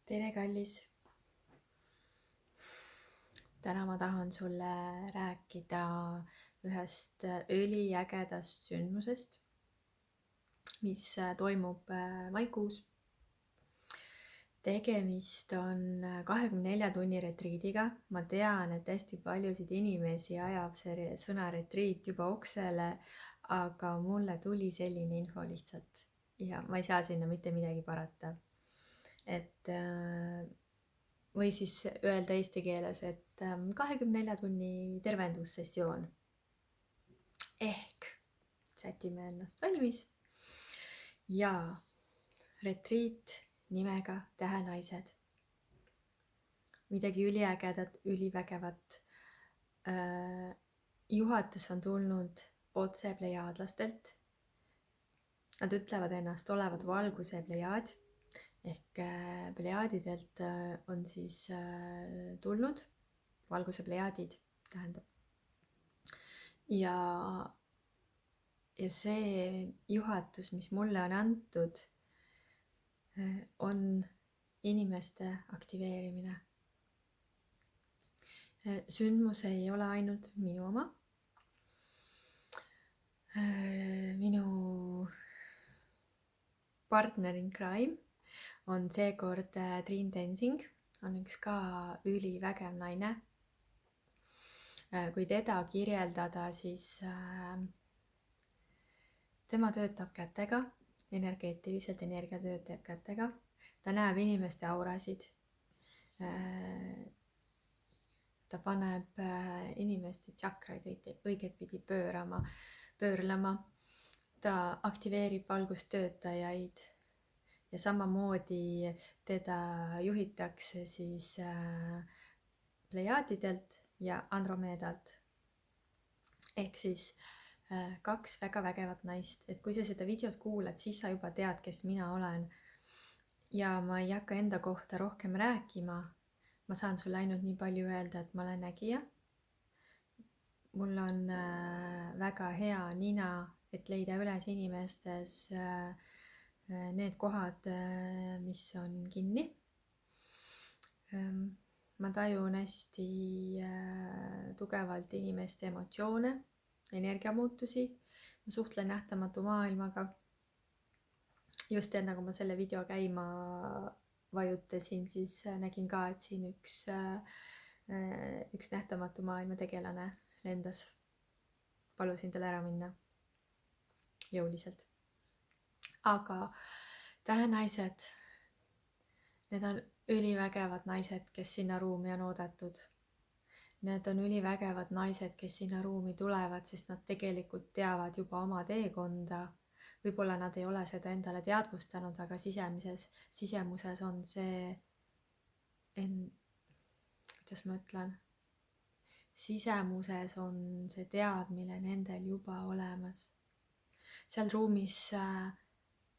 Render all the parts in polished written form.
tere, kallis. täna ma tahan sulle rääkida ühest üliägedast sündmusest, mis toimub maikuus. Tegemist on 24 tunni retriidiga. Ma tean, et hästi paljusid inimesi ajab see sõna retriit juba oksele, aga mulle tuli selline info lihtsalt ja ma ei saa sinna mitte midagi parata. Või siis öelda eesti keeles, et 24 tunni tervendussessioon. Ehk sätime ennast valmis. Ja retriit nimega Tähenaised. Midagi üliägedat, ülivägevat. Juhatus on tulnud otse plejaadlastelt. Nad ütlevad ennast olevat valguse plejaad. Ehk plejaadidelt on siis tulnud, valguse plejaadid tähendab. Ja see juhatus, mis mulle on antud, on inimeste aktiveerimine. Sündmus ei ole ainult minu oma. Minu partner in crime on seekord Triin Tensing, on üks ka ülivägev naine. Kui teda kirjeldada, siis tema töötab kätega, energeetiliselt energia töötab kätega. Ta näeb inimeste aurasid. Ta paneb inimeste tšakraid õigetpidi pöörlema. Ta aktiveerib valgustöötajaid. Ja samamoodi teda juhitakse siis plejaadidelt ja Andromeedalt. Ehk siis kaks väga vägevat naist. Et kui sa seda videot kuulad, siis sa juba tead, kes mina olen. Ja ma ei hakka enda kohta rohkem rääkima. Ma saan sulle ainult nii palju öelda, et ma olen nägija. Mul on väga hea nina, et leida üles inimestes need kohad, mis on kinni. Ma tajun hästi tugevalt inimeste emotsioone, energiamuutusi. Ma suhtlen nähtamatu maailmaga. Just enne, kui ma selle video käima vajutasin, siis nägin ka, et siin üks nähtamatu maailma tegelane lendas. Palusin tal ära minna jõuliselt. Aga Tähenaised, need on ülivägevad naised, kes sinna ruumi on oodatud. Need on ülivägevad naised, kes sinna ruumi tulevad, sest nad tegelikult teavad juba oma teekonda. Võib-olla nad ei ole seda endale teadvustanud, aga sisemuses on see, kuidas ma ütlen, sisemuses on see teadmine nendel juba olemas. Seal ruumis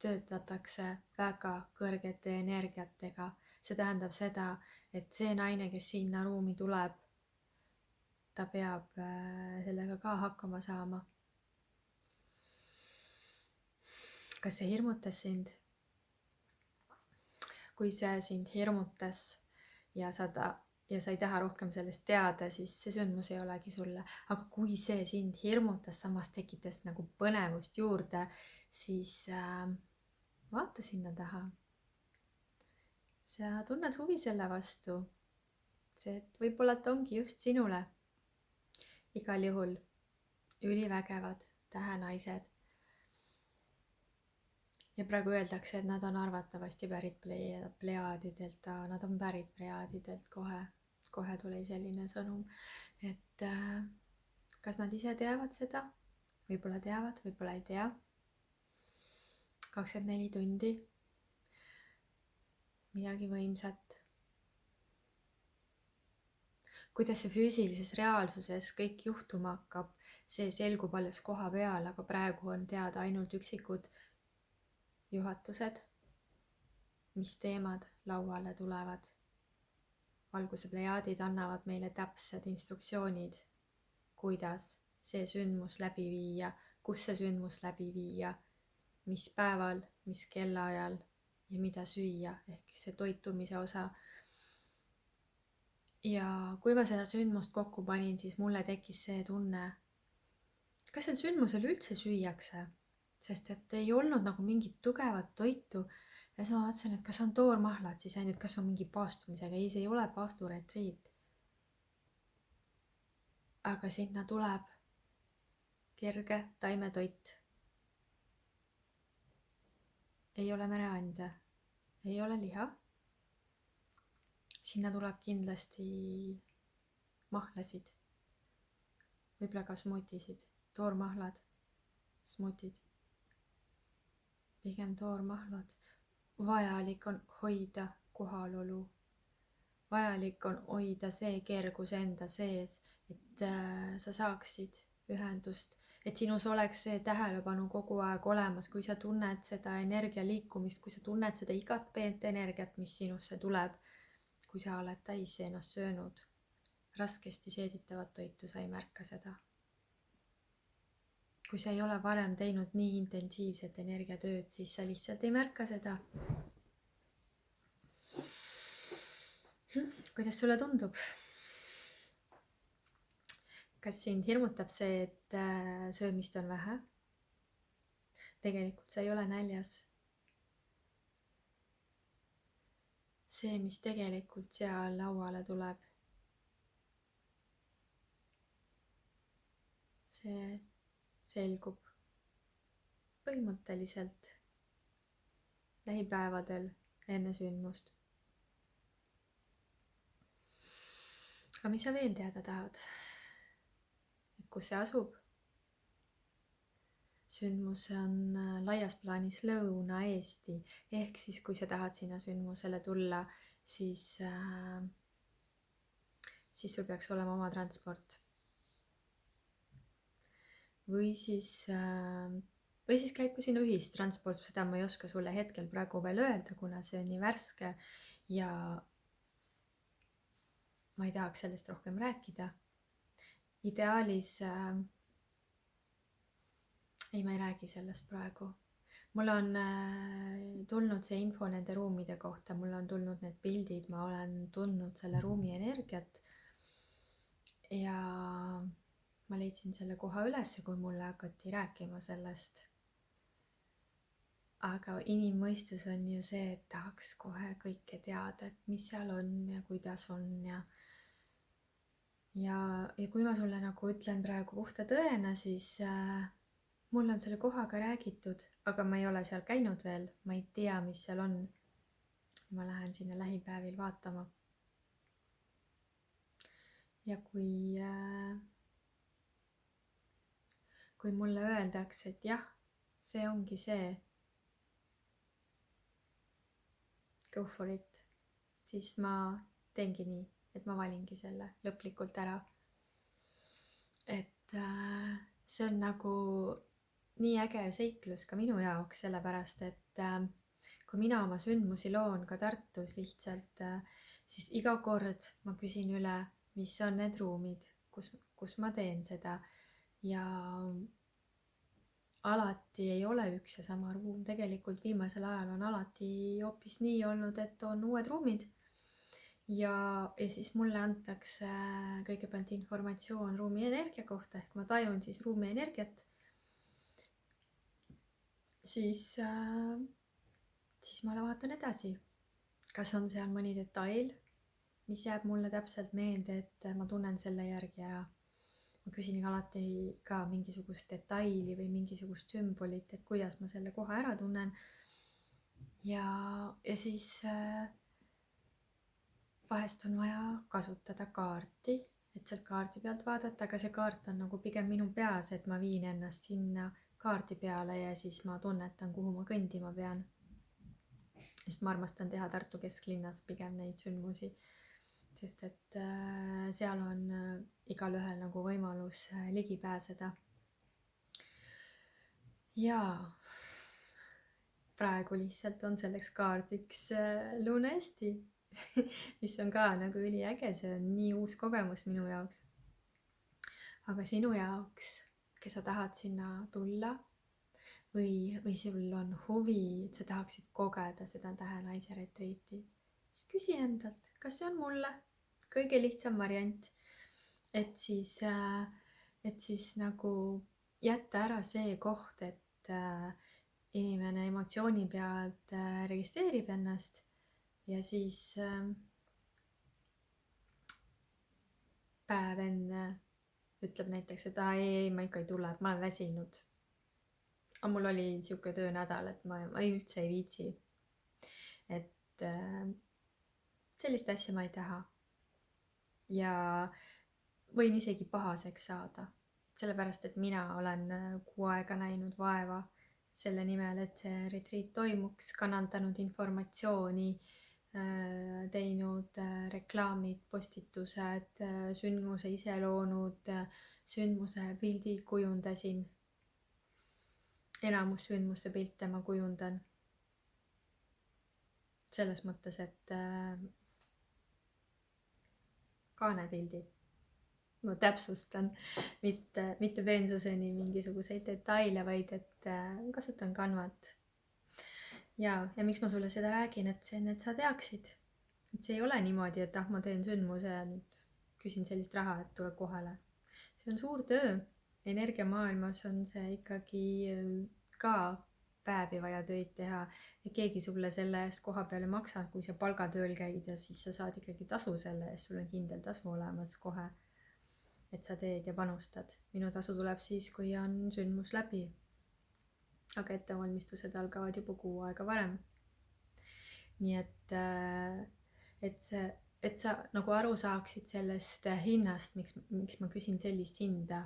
töötatakse väga kõrgete energiatega. See tähendab seda, et see naine, kes sinna ruumi tuleb, ta peab sellega ka hakkama saama. Kas see hirmutas sind? Kui see sind hirmutas ja sa ei taha rohkem sellest teada, siis see sündmus ei olegi sulle. Aga kui see sind hirmutas, samas tekitas nagu põnevust juurde, siis vaata sinna taha. Sa tunned huvi selle vastu. See, et võib-olla ta ongi just sinule. Igal juhul ülivägevad Tähenaised. Ja praegu öeldakse, et nad on arvatavasti pärit plejaadidelt. Nad on pärit plejaadidelt kohe tuli selline sõnum. Et kas nad ise teavad seda? Võib-olla teavad, võib-olla ei tea. 24 tundi. Midagi võimsat. Kuidas see füüsilises reaalsuses kõik juhtuma hakkab, see selgub alles koha peal, aga praegu on teada ainult üksikud juhatused, mis teemad lauale tulevad. Valguse plejaadid annavad meile täpsed instruktsioonid, kuidas see sündmus läbi viia, kus see sündmus läbi viia, mis päeval, mis kellaajal ja mida süüa ehk see toitumise osa. Ja kui ma seda sündmust kokku panin, siis mulle tekkis see tunne, kas sel sündmusel üldse süüakse, sest et ei olnud nagu mingit tugevat toitu. Ja siis ma mõtlesin, et kas on toormahlad siis ainult, kas on mingi paastumisega. Ei, see ei ole paasturetriit. Aga sinna tuleb kerge taimetoit. Ei ole mereande, ei ole liha. Sinna tuleb kindlasti mahlasid, võib-olla ka smoothisid, toormahlad, smoothid, pigem toormahlad. Vajalik on hoida kohalolu, vajalik on hoida see kergus enda sees, et sa saaksid ühendust, et sinus oleks see tähelepanu kogu aeg olemas, kui sa tunned seda energia liikumist, kui sa tunned seda igat peent energiat, mis sinusse tuleb. Kui sa oled täis ennast söönud raskesti seeditavat toitu, sa ei märka seda. Kui sa ei ole varem teinud nii intensiivset energiatööd, siis sa lihtsalt ei märka seda. Kuidas sulle tundub? Kas sind hirmutab see, et söömist on vähe? Tegelikult sa ei ole näljas. See, mis tegelikult seal lauale tuleb, see selgub põhimõtteliselt lähipäevadel enne sündmust. Aga mis sa veel teada tahad? Et kus see asub? Sündmus on laias plaanis Lõuna-Eesti, ehk siis kui sa tahad sinna sündmusele tulla, siis sul peaks olema oma transport. Või siis käib ka sinna ühistransport, seda ma ei oska sulle hetkel praegu veel öelda, kuna see on nii värske ja ma ei tahaks sellest rohkem rääkida. Ideaalis ei, ma ei räägi sellest praegu. Mul on tulnud see info nende ruumide kohta, mul on tulnud need pildid, ma olen tundnud selle ruumi energiat. Ja ma leidsin selle koha üles, kui mulle hakati rääkima sellest. Aga inimmõistus on ju see, et tahaks kohe kõike teada, et mis seal on ja kuidas on ja kui ma sulle nagu ütlen praegu puhta tõena, siis mul on selle kohaga räägitud, aga ma ei ole seal käinud veel, ma ei tea, mis seal on. Ma lähen sinna lähipäevil vaatama. Ja kui mulle öeldakse, et jah, see ongi see, go for it, siis ma teengi nii, et ma valingi selle lõplikult ära. Et see on nagu nii äge seiklus ka minu jaoks, sellepärast et kui mina oma sündmusi loon ka Tartus lihtsalt, siis iga kord ma küsin üle, mis on need ruumid, kus ma teen seda. Ja alati ei ole üks ja sama ruum, tegelikult viimasel ajal on alati hoopis nii olnud, et on uued ruumid. Ja siis mulle antakse kõigepealt informatsioon ruumi energia kohta, ehk ma tajun siis ruumi energiat. Siis ma vaatan edasi, kas on seal mõni detail, mis jääb mulle täpselt meelde, et ma tunnen selle järgi ära. Ma küsin alati ka mingisugust detaili või mingisugust sümbolit, et kuidas ma selle koha ära tunnen. Ja siis vahest on vaja kasutada kaarti, et sealt kaardi pealt vaadata, aga see kaart on nagu pigem minu peas, et ma viin ennast sinna kaardi peale ja siis ma tunnetan, kuhu ma kõndima pean. Sest ma armastan teha Tartu kesklinnas pigem neid sündmusi, sest et seal on igalühel nagu võimalus ligi pääseda. Ja praegu lihtsalt on selleks kaardiks Lõuna-Eesti, mis on ka nagu üliäge, see on nii uus kogemus minu jaoks. Aga sinu jaoks, kes sa tahad sinna tulla, või sul on huvi, et sa tahaksid kogeda seda Tähe naise retriiti, siis küsi endalt, kas see on mulle kõige lihtsam variant, et siis nagu jätta ära see koht, et inimene emotsiooni pealt registreerib ennast ja siis päev enne ütleb näiteks, et ei, ma ikka ei tule, et ma olen väsinud. Aga mul oli sihuke töönädal, et ma üldse ei viitsi. Et sellist asja ma ei taha. Ja võin isegi pahaseks saada, sellepärast et mina olen kuu aega näinud vaeva selle nimel, et see retriit toimuks, kannatanud informatsiooni, teinud reklaamid, postitused, sündmuse ise loonud, sündmuse pildid kujundasin. Enamus sündmuste pilte ma kujundan. Selles mõttes, et kaanepildid. Ma täpsustan, mitte peensuseni mingisuguseid detaile, vaid et kasutan Canvat. Ja miks ma sulle seda räägin, et sa teaksid. Et see ei ole niimoodi, et ma teen sündmuse ja küsin sellist raha, et tule kohale. See on suur töö. Energiamaailmas on see ikkagi ka päevi vaja töid teha ja keegi sulle selle eest koha peale maksa, kui sa palgatööl käid ja siis sa saad ikkagi tasu selle eest, sul on kindel tasu olemas kohe, et sa teed ja panustad. Minu tasu tuleb siis, kui on sündmus läbi. Aga ettevalmistused algavad juba kuu aega varem. Nii et sa nagu aru saaksid sellest hinnast, miks ma küsin sellist hinda.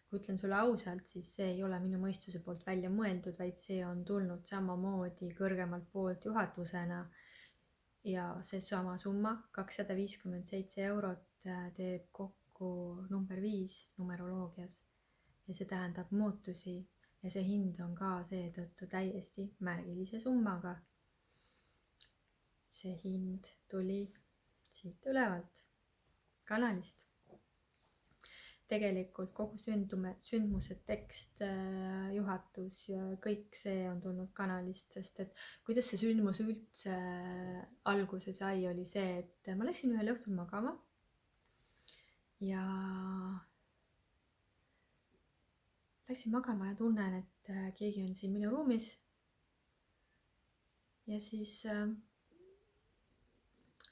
Kui ütlen sulle ausalt, siis see ei ole minu mõistuse poolt välja mõeldud, vaid see on tulnud samamoodi kõrgemalt poolt juhatusena. Ja see sama summa, 257 eurot, teeb kokku number 5 numeroloogias. Ja see tähendab muutusi ja see hind on ka seetõttu täiesti märgilise summaga. See hind tuli siit ülevalt kanalist. Tegelikult kogu sündmuse tekst, juhatus ja kõik see on tulnud kanalist, sest et kuidas see sündmus üldse alguse sai, oli see, et ma läksin ühel õhtul magama ja tunnen, et keegi on siin minu ruumis ja siis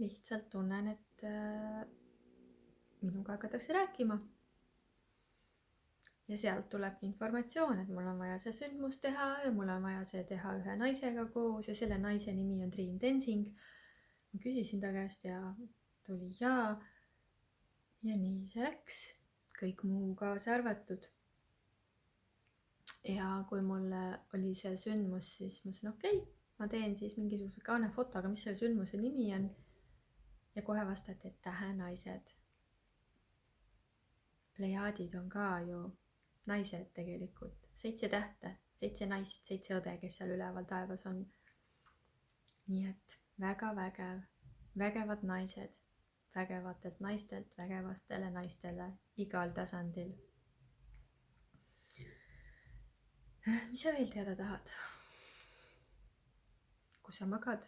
lihtsalt tunnen, et minuga hakatakse rääkima. Ja sealt tulebki informatsioon, et mul on vaja see sündmus teha ja mul on vaja see teha ühe naisega koos ja selle naise nimi on Triin Tensing. Ma küsisin ta käest ja tuli jaa. Ja nii see läks, kõik muu kaasa arvatud. Ja kui mul oli see sündmus, siis ma ütlesin, okei, ma teen siis mingisuguse kaane foto, aga mis selle sündmuse nimi on? Ja kohe vastati, et Tähe naised. Plejaadid on ka ju naised tegelikult, 7 tähte, 7 naist, 7 õde, kes seal üleval taevas on. Nii et väga vägev, vägevad naised, vägevatelt naistelt, vägevastele naistele igal tasandil. Mis sa veel teada tahad? Kus sa magad?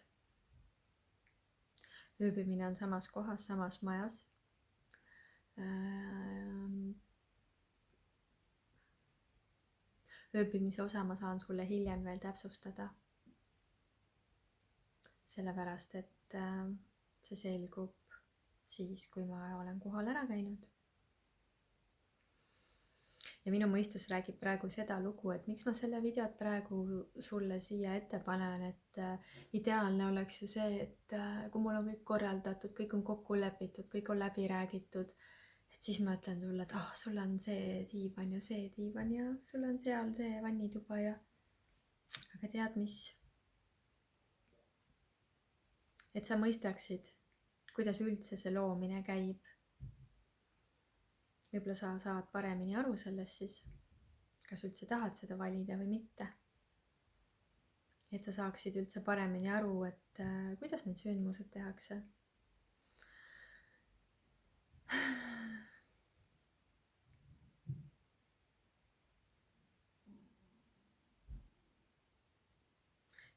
Ööbimine on samas kohas, samas majas. Ööbimise osa ma saan sulle hiljem veel täpsustada. Sellepärast, et see selgub siis, kui ma olen kohal ära käinud. Ja minu mõistus räägib praegu seda lugu, et miks ma selle videot praegu sulle siia ette panen, et ideaalne oleks ju see, et kui mul on kõik korraldatud, kõik on kokku lepitud, kõik on läbi räägitud, et siis ma ütlen sulle, et sul on see diivan ja sul on seal see vannituba ja aga tead mis? Et sa mõistaksid, kuidas üldse see loomine käib. Võib-olla sa saad paremini aru sellest siis, kas üldse tahad seda valida või mitte. Et sa saaksid üldse paremini aru, et kuidas need sündmused tehakse.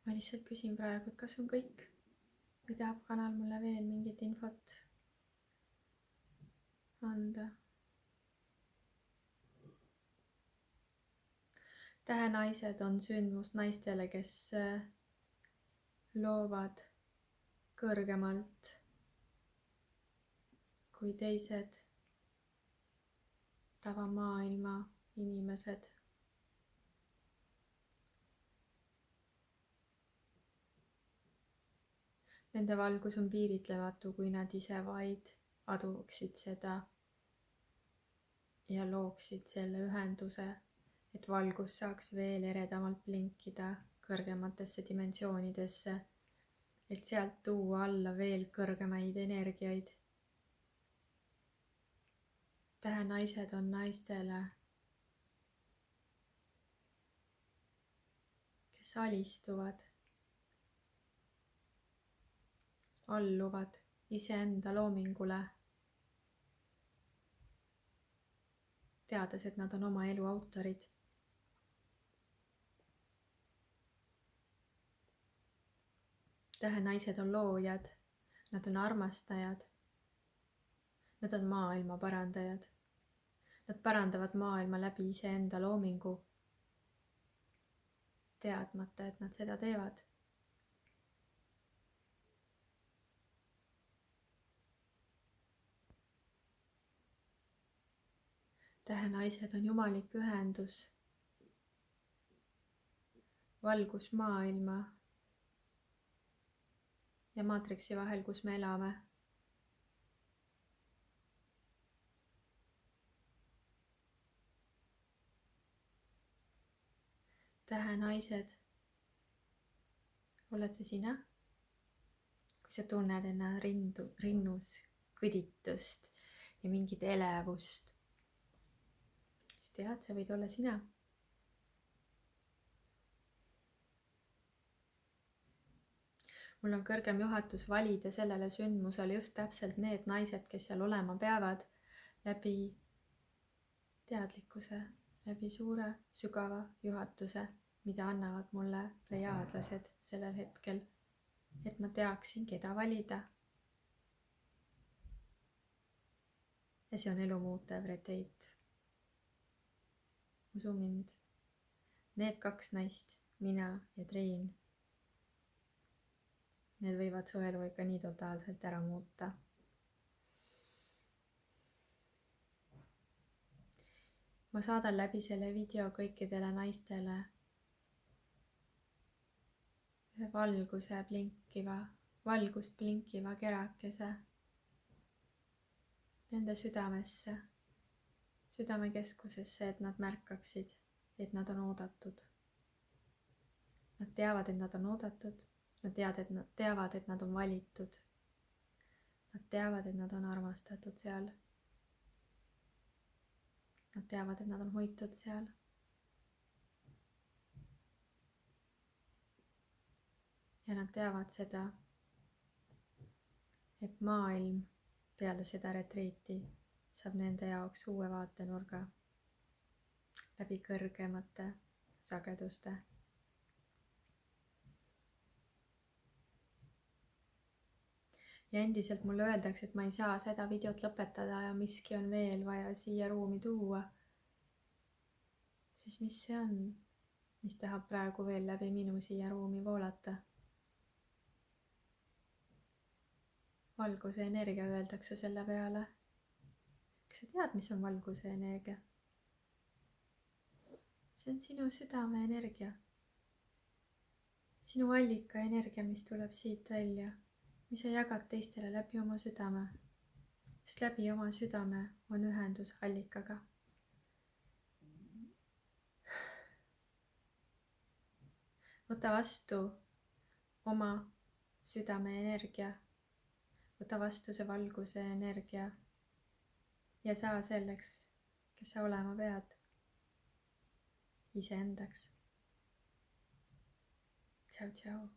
ma lihtsalt küsin praegu, et kas on kõik või tahab kanal mulle veel mingit infot anda. Tähenaised on sündmus naistele, kes loovad kõrgemalt kui teised tavamaailma inimesed. Nende valgus on piiritlematu, kui nad ise vaid aduksid seda ja looksid selle ühenduse, et valgus saaks veel eredamalt blinkida kõrgematesse dimensioonidesse, et sealt tuua alla veel kõrgemaid energiaid. Tähenaised on naistele, kes alistuvad, alluvad iseenda loomingule, teades, et nad on oma elu autorid. Tähenaised on loojad, nad on armastajad, nad on maailma parandajad. Nad parandavad maailma läbi iseenda loomingu, teadmata, et nad seda teevad. Tähenaised on jumalik ühendus valgusmaailma ja maatriksi vahel, kus me elame. Tähenaised, oled see sina? Kui sa tunned enna rinnus kõditust ja mingit elevust, siis tead, see võid olla sina. Mul on kõrgem juhatus valida sellele sündmusele just täpselt need naised, kes seal olema peavad, läbi teadlikkuse, läbi suure sügava juhatuse, mida annavad mulle plejaadlased sellel hetkel, et ma teaksin, keda valida. Ja see on elumuutev retreat. Usu mind, need 2 naist, mina ja Triin, need võivad su elu ikka nii totaalselt ära muuta. Ma saadan läbi selle video kõikidele naistele ühe valgust blinkiva kerakese nende südamesse, südamekeskusesse, et nad märkaksid, et nad on oodatud. Nad teavad, et nad on oodatud. Nad teavad, et nad on valitud. Nad teavad, et nad on armastatud seal. Nad teavad, et nad on hoitud seal. Ja nad teavad seda, et maailm peale seda retreati saab nende jaoks uue vaatenurga läbi kõrgemate sageduste. Ja endiselt mulle öeldakse, et ma ei saa seda videot lõpetada ja miski on veel vaja siia ruumi tuua. Siis mis see on, mis tahab praegu veel läbi minu siia ruumi voolata? Valguse energia öeldakse selle peale. Kas sa tead, mis on valguse energia? See on sinu südame energia. Sinu allika energia, mis tuleb siit välja. Mis sa jagad teistele läbi oma südame, sest läbi oma südame on ühendus allikaga. Võta vastu oma südame energia, võta vastu see valguse energia ja saa selleks, kes sa olema pead, iseendaks. Tšau, tšau.